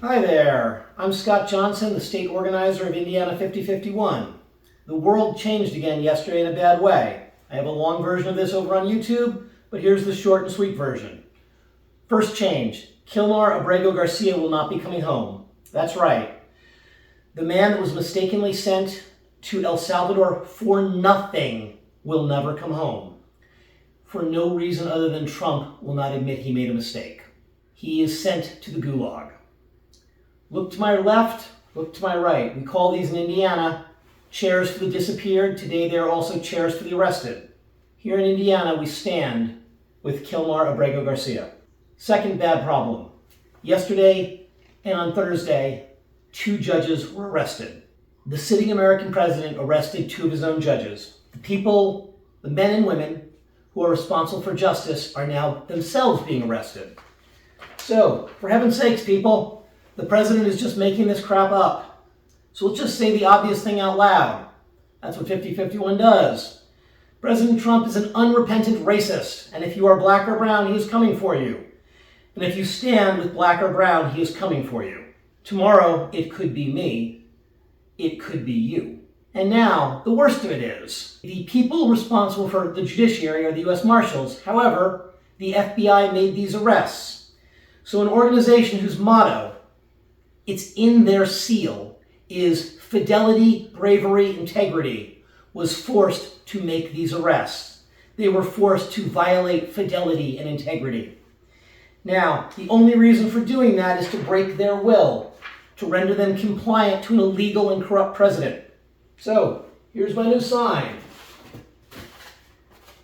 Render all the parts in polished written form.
Hi there, I'm Scott Johnson, the state organizer of Indiana 5051. The world changed again yesterday in a bad way. I have a long version of this over on YouTube, but here's the short and sweet version. First change, Kilmar Abrego Garcia will not be coming home. That's right. The man that was mistakenly sent to El Salvador for nothing will never come home. For no reason other than Trump will not admit he made a mistake. He is sent to the gulag. Look to my left, look to my right. We call these in Indiana chairs for the disappeared. Today they are also chairs for the arrested. Here in Indiana, we stand with Kilmar Abrego Garcia. Second bad problem. Yesterday and on Thursday, 2 judges were arrested. The sitting American president arrested 2 of his own judges. The people, the men and women who are responsible for justice are now themselves being arrested. So, for heaven's sakes, people, the president is just making this crap up. So let's just say the obvious thing out loud. That's what 5051 does. President Trump is an unrepentant racist, and if you are black or brown, he is coming for you. And if you stand with black or brown, he is coming for you. Tomorrow, it could be me. It could be you. And now, the worst of it is, the people responsible for the judiciary are the U.S. Marshals. However, the FBI made these arrests. So an organization whose motto, it's in their seal, is fidelity, bravery, integrity, was forced to make these arrests. They were forced to violate fidelity and integrity. Now, the only reason for doing that is to break their will, to render them compliant to an illegal and corrupt president. So, here's my new sign.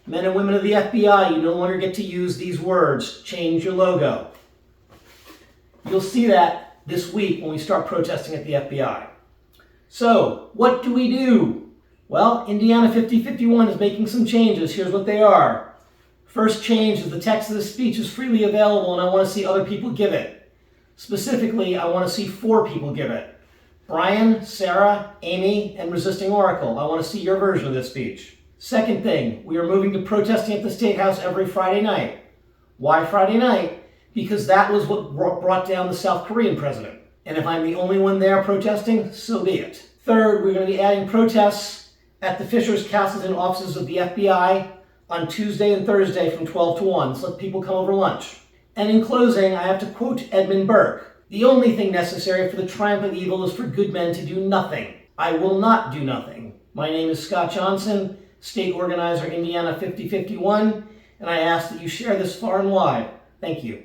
Men and women of the FBI, you no longer get to use these words. Change your logo. You'll see that this week when we start protesting at the FBI. So, what do we do? Well, Indiana 5051 is making some changes. Here's what they are. First change is the text of the speech is freely available, and I want to see other people give it. Specifically, I want to see 4 people give it. Brian, Sarah, Amy, and Resisting Oracle. I want to see your version of this speech. Second thing, we are moving to protesting at the State House every Friday night. Why Friday night? Because that was what brought down the South Korean president. And if I'm the only one there protesting, so be it. Third, we're going to be adding protests at the Fisher's castles and offices of the FBI on Tuesday and Thursday from 12 to 1. So let people come over lunch. And in closing, I have to quote Edmund Burke. The only thing necessary for the triumph of evil is for good men to do nothing. I will not do nothing. My name is Scott Johnson, State Organizer, Indiana 5051, and I ask that you share this far and wide. Thank you.